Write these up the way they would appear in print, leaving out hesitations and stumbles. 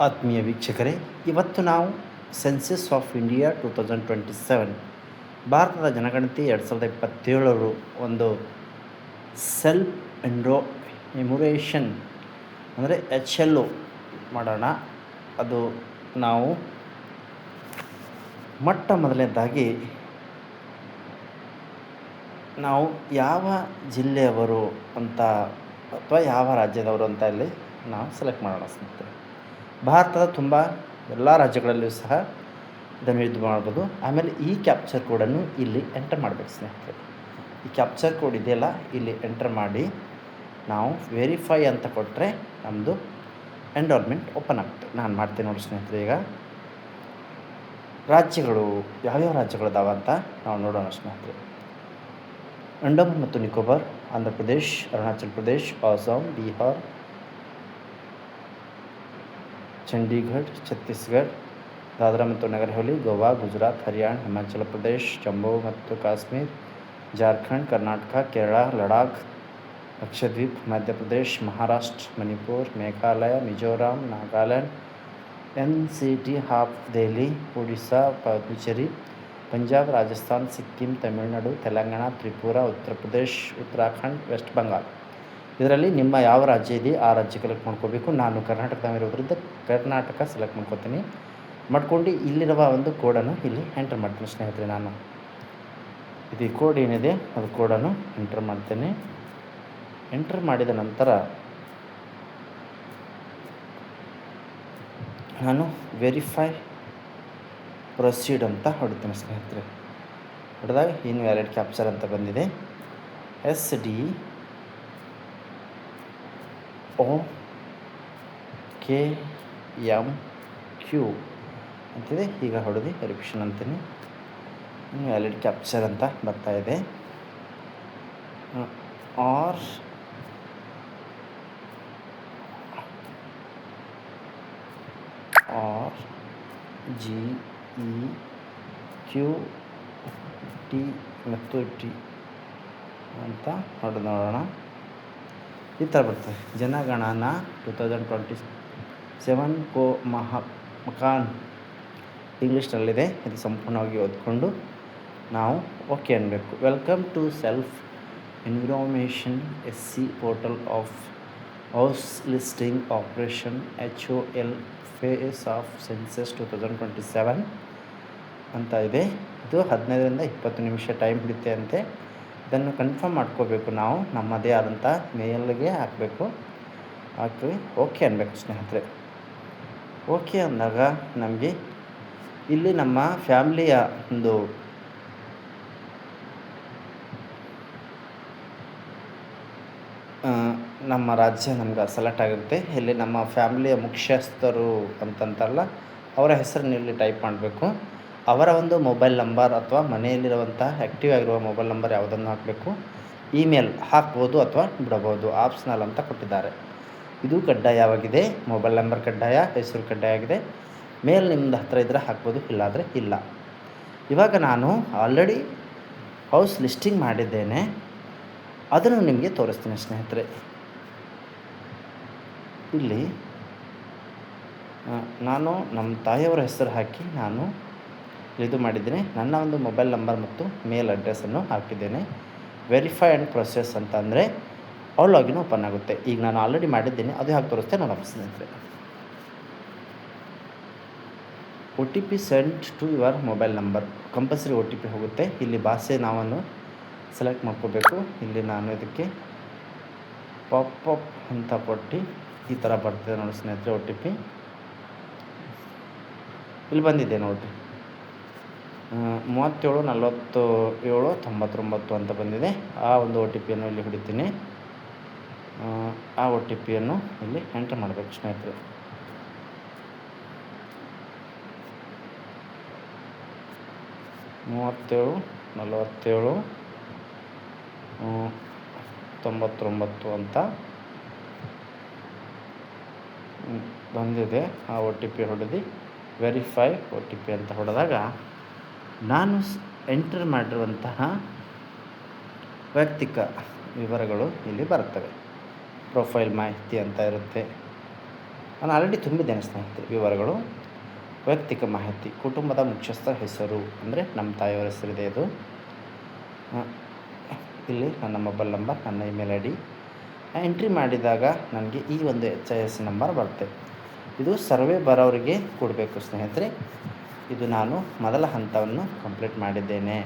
ಆತ್ಮೀಯ ವೀಕ್ಷಕರೇ, ಇವತ್ತು ನಾವು ಸೆನ್ಸಸ್ ಆಫ್ ಇಂಡಿಯಾ 2027 ಭಾರತದ ಜನಗಣತಿ 2027 ಒಂದು ಸೆಲ್ಫ್ ಎನ್ಯುಮರೇಷನ್ ಅಂದರೆ HLO ಮಾಡೋಣ. ಅದು ನಾವು ಮೊದಲನೇದಾಗಿ ನಾವು ಯಾವ ಜಿಲ್ಲೆಯವರು ಅಂತ ಅಥವಾ ಯಾವ ರಾಜ್ಯದವರು ಅಂತ ಇಲ್ಲಿ ನಾವು ಸೆಲೆಕ್ಟ್ ಮಾಡೋಣ ಸ್ನೇಹಿತರೆ. ಭಾರತದ ತುಂಬ ಎಲ್ಲ ರಾಜ್ಯಗಳಲ್ಲಿಯೂ ಸಹ ಇದನ್ನು ಇದು ಮಾಡ್ಬೋದು. ಆಮೇಲೆ ಈ ಕ್ಯಾಪ್ಚರ್ ಕೋಡನ್ನು ಇಲ್ಲಿ ಎಂಟರ್ ಮಾಡಬೇಕು ಸ್ನೇಹಿತರೆ. ಈ ಕ್ಯಾಪ್ಚರ್ ಕೋಡ್ ಇದೆಯಲ್ಲ, ಇಲ್ಲಿ ಎಂಟರ್ ಮಾಡಿ ನಾವು ವೆರಿಫೈ ಅಂತ ಕೊಟ್ಟರೆ ನಮ್ಮದು ಎನ್ರೋಲ್ಮೆಂಟ್ ಓಪನ್ ಆಗುತ್ತೆ. ನಾನು ಮಾಡ್ತೀನಿ ನೋಡಿ ಸ್ನೇಹಿತರೆ. ಈಗ ರಾಜ್ಯಗಳು ಯಾವ್ಯಾವ ರಾಜ್ಯಗಳಿದಾವೆ ಅಂತ ನಾವು ನೋಡೋಣ ಸ್ನೇಹಿತರೆ. ಅಂಡಮಾನ್ ಮತ್ತು ನಿಕೋಬಾರ್, ಆಂಧ್ರ ಪ್ರದೇಶ್, ಅರುಣಾಚಲ್ ಪ್ರದೇಶ್, ಅಸ್ಸಾಂ, ಬಿಹಾರ್, ಚಂಡೀಗಢ, ಛತ್ತೀಸ್ಗಢ, ದಾದ್ರಾ ಮತ್ತು ನಗರ್ ಹವೇಲಿ, ಗೋವಾ, ಗುಜರಾತ್, ಹರಿಯಾಣ, ಹಿಮಾಚಲ ಪ್ರದೇಶ್, ಜಮ್ಮು ಮತ್ತು Kashmir, Jharkhand, Karnataka, Kerala, Ladakh, Lakshadweep, Madhya Pradesh, Maharashtra, Manipur, Meghalaya, Mizoram, Nagaland, NCT, half Delhi, Odisha, Puducherry, Punjab, Rajasthan, Sikkim, Tamil Nadu, Telangana, Tripura, Uttar Pradesh, Uttarakhand, West Bengal. ಇದರಲ್ಲಿ ನಿಮ್ಮ ಯಾವ ರಾಜ್ಯ ಇದೆ ಆ ರಾಜ್ಯ ಸೆಲೆಕ್ಟ್ ಮಾಡ್ಕೋಬೇಕು. ನಾನು ಕರ್ನಾಟಕದಲ್ಲಿರೋದ್ರಿಂದ ಕರ್ನಾಟಕ ಸೆಲೆಕ್ಟ್ ಮಾಡ್ಕೋತೀನಿ. ಮಾಡ್ಕೊಂಡು ಇಲ್ಲಿರುವ ಒಂದು ಕೋಡನ್ನು ಇಲ್ಲಿ ಎಂಟರ್ ಮಾಡ್ತೀನಿ ಸ್ನೇಹಿತರೆ. ನಾನು ಇದು ಕೋಡ್ ಏನಿದೆ ಅದು ಕೋಡನ್ನು ಎಂಟರ್ ಮಾಡ್ತೇನೆ. ಎಂಟರ್ ಮಾಡಿದ ನಂತರ ನಾನು ವೆರಿಫೈ ಪ್ರೊಸೀಡ್ ಅಂತ ಹೊಡಿತೀನಿ ಸ್ನೇಹಿತರೆ. ಹೊಡೆದಾಗ ಇನ್ವ್ಯಾಲಿಡ್ ಕ್ಯಾಪ್ಚರ್ ಅಂತ ಬಂದಿದೆ. SDOKMQ ಅಂತಿದೆ. ಈಗ ಹೊಡೆದು ವೆರಿಫಿಕೇಷನ್ ಅಂತೀನಿ. ಇನ್ವ್ಯಾಲಿಡ್ ಕ್ಯಾಪ್ಚರ್ ಅಂತ ಬರ್ತಾ ಇದೆ. RGEQT ಮತ್ತು T ಅಂತ ಹೊಡೆದು ನೋಡೋಣ. ಈ ಥರ ಬರ್ತದೆ. ಜನಗಣನಾ 2027 ಕೋ ಮಕಾನ್ ಇಂಗ್ಲೀಷ್ನಲ್ಲಿದೆ. ಇದು ಸಂಪೂರ್ಣವಾಗಿ ಓದ್ಕೊಂಡು ನಾವು ಓಕೆ ಅನ್ನಬೇಕು. Welcome to self enumeration SC portal of house listing operation HOL phase of census 2027 ಅಂತ ಇದೆ. ಇದು 15ರಿಂದ 20 ನಿಮಿಷ ಟೈಮ್ ಹಿಡಿಯುತ್ತೆ ಅಂತೆ. ಇದನ್ನು ಕನ್ಫರ್ಮ್ ಮಾಡ್ಕೋಬೇಕು. ನಾವು ನಮ್ಮದೇ ಆದಂಥ ಮೇಲ್ಗೆ ಹಾಕಬೇಕು. ಹಾಕಿ ಓಕೆ ಅನ್ನಬೇಕು ಸ್ನೇಹಿತರೆ. ಓಕೆ ಅಂದಾಗ ನಮಗೆ ಇಲ್ಲಿ ನಮ್ಮ ಫ್ಯಾಮ್ಲಿಯ ಒಂದು ನಮ್ಮ ರಾಜ್ಯ ನಮ್ಗೆ ಸೆಲೆಕ್ಟ್ ಆಗಿರುತ್ತೆ. ಇಲ್ಲಿ ನಮ್ಮ ಫ್ಯಾಮ್ಲಿಯ ಮುಖ್ಯಸ್ಥರು ಅಂತಂತಾರಲ್ಲ, ಅವರ ಹೆಸರನ್ನು ಇಲ್ಲಿ ಟೈಪ್ ಮಾಡಬೇಕು. ಅವರ ಒಂದು ಮೊಬೈಲ್ ನಂಬರ್ ಅಥವಾ ಮನೆಯಲ್ಲಿರುವಂಥ ಆ್ಯಕ್ಟಿವ್ ಆಗಿರುವ ಮೊಬೈಲ್ ನಂಬರ್ ಯಾವುದನ್ನು ಹಾಕಬೇಕು. ಇಮೇಲ್ ಹಾಕ್ಬೋದು ಅಥವಾ ಬಿಡಬಹುದು, ಆಪ್ಷನಲ್ ಅಂತ ಕೊಟ್ಟಿದ್ದಾರೆ. ಇದು ಕಡ್ಡಾಯವಾಗಿದೆ. ಮೊಬೈಲ್ ನಂಬರ್ ಕಡ್ಡಾಯ, ಹೆಸರು ಕಡ್ಡಾಯ ಆಗಿದೆ. ಮೇಲ್ ನಿಮ್ಮದು ಹತ್ತಿರ ಇದ್ದರೆ ಹಾಕ್ಬೋದು, ಇಲ್ಲಾದರೆ ಇಲ್ಲ. ಇವಾಗ ನಾನು ಆಲ್ರೆಡಿ ಹೌಸ್ ಲಿಸ್ಟಿಂಗ್ ಮಾಡಿದ್ದೇನೆ, ಅದನ್ನು ನಿಮಗೆ ತೋರಿಸ್ತೀನಿ ಸ್ನೇಹಿತರೆ. ಇಲ್ಲಿ ನಾನು ನಮ್ಮ ತಾಯಿಯವರ ಹೆಸರು ಹಾಕಿ ನಾನು ಇದು ಮಾಡಿದ್ದೀನಿ. ನನ್ನ ಒಂದು ಮೊಬೈಲ್ ನಂಬರ್ ಮತ್ತು ಮೇಲ್ ಅಡ್ರೆಸ್ಸನ್ನು ಹಾಕಿದ್ದೇನೆ. ವೆರಿಫೈ ಆ್ಯಂಡ್ ಪ್ರೊಸೆಸ್ ಅಂತ ಅಂದರೆ ಲಾಗಿನ್ ಓಪನ್ ಆಗುತ್ತೆ. ಈಗ ನಾನು ಆಲ್ರೆಡಿ ಮಾಡಿದ್ದೀನಿ, ಅದು ಹಾಕಿ ತೋರಿಸ್ತೇ ನಾನು ಸ್ನೇಹಿತರೆ. OTP sent to your mobile number. Compulsory OTP ಹೋಗುತ್ತೆ. ಇಲ್ಲಿ ಭಾಷೆ ನಾವನ್ನು ಸೆಲೆಕ್ಟ್ ಮಾಡ್ಕೋಬೇಕು. ಇಲ್ಲಿ ನಾನು ಇದಕ್ಕೆ ಪಾಪಪ್ ಅಂತ ಕೊಟ್ಟು ಈ ಥರ ಬರ್ತಿದೆ ನೋಡಿ ಸ್ನೇಹಿತರೆ. OTP ಇಲ್ಲಿ ಬಂದಿದೆ ನೋಡಿರಿ, 374799 ಅಂತ ಬಂದಿದೆ. ಆ ಒಂದು OTPಯನ್ನು ಇಲ್ಲಿ ಹೊಡಿತೀನಿ. ಆ OTPಯನ್ನು ಇಲ್ಲಿ ಎಂಟರ್ ಮಾಡಬೇಕು ಸ್ನೇಹಿತರೆ. ಮೂವತ್ತೇಳು 99 ಅಂತ ಬಂದಿದೆ. ಆ OTP ಹೊಡೆದು ವೆರಿಫೈ OTP ಅಂತ ಹೊಡೆದಾಗ ನಾನು ಎಂಟರ್ ಮಾಡಿರುವಂತಹ ವೈಯಕ್ತಿಕ ವಿವರಗಳು ಇಲ್ಲಿ ಬರ್ತವೆ. ಪ್ರೊಫೈಲ್ ಮಾಹಿತಿ ಅಂತ ಇರುತ್ತೆ. ನಾನು ಆಲ್ರೆಡಿ ತುಂಬಿದ್ದೇನೆ ಸ್ನೇಹಿತರೆ. ವಿವರಗಳು: ವೈಯಕ್ತಿಕ ಮಾಹಿತಿ, ಕುಟುಂಬದ ಮುಖ್ಯಸ್ಥರ ಹೆಸರು ಅಂದರೆ ನಮ್ಮ ತಾಯಿಯವರ ಹೆಸರಿದೆ. ಇದು ಇಲ್ಲಿ ನನ್ನ ಮೊಬೈಲ್ ನಂಬರ್, ನನ್ನ ಇಮೇಲ್ ಐ ಡಿ ಎಂಟ್ರಿ ಮಾಡಿದಾಗ ನನಗೆ ಈ ಒಂದು HIS ನಂಬರ್ ಬರುತ್ತೆ. ಇದು ಸರ್ವೆ ಬರೋರಿಗೆ ಕೊಡಬೇಕು ಸ್ನೇಹಿತರೆ. ಇದು ನಾನು ಮೊದಲ ಹಂತವನ್ನು ಕಂಪ್ಲೀಟ್ ಮಾಡಿದ್ದೇನೆ.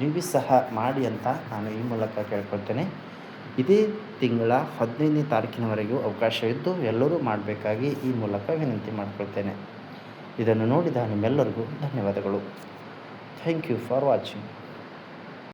ನೀವು ಸಹ ಮಾಡಿ ಅಂತ ನಾನು ಈ ಮೂಲಕ ಕೇಳ್ಕೊಳ್ತೇನೆ. ಇದೇ ತಿಂಗಳ 15ನೇ ತಾರೀಕಿನವರೆಗೂ ಅವಕಾಶವಿದ್ದು ಎಲ್ಲರೂ ಮಾಡಬೇಕಾಗಿ ಈ ಮೂಲಕ ವಿನಂತಿ ಮಾಡಿಕೊಳ್ತೇನೆ. ಇದನ್ನು ನೋಡಿದ ನಿಮ್ಮೆಲ್ಲರಿಗೂ ಧನ್ಯವಾದಗಳು. Thank you for watching.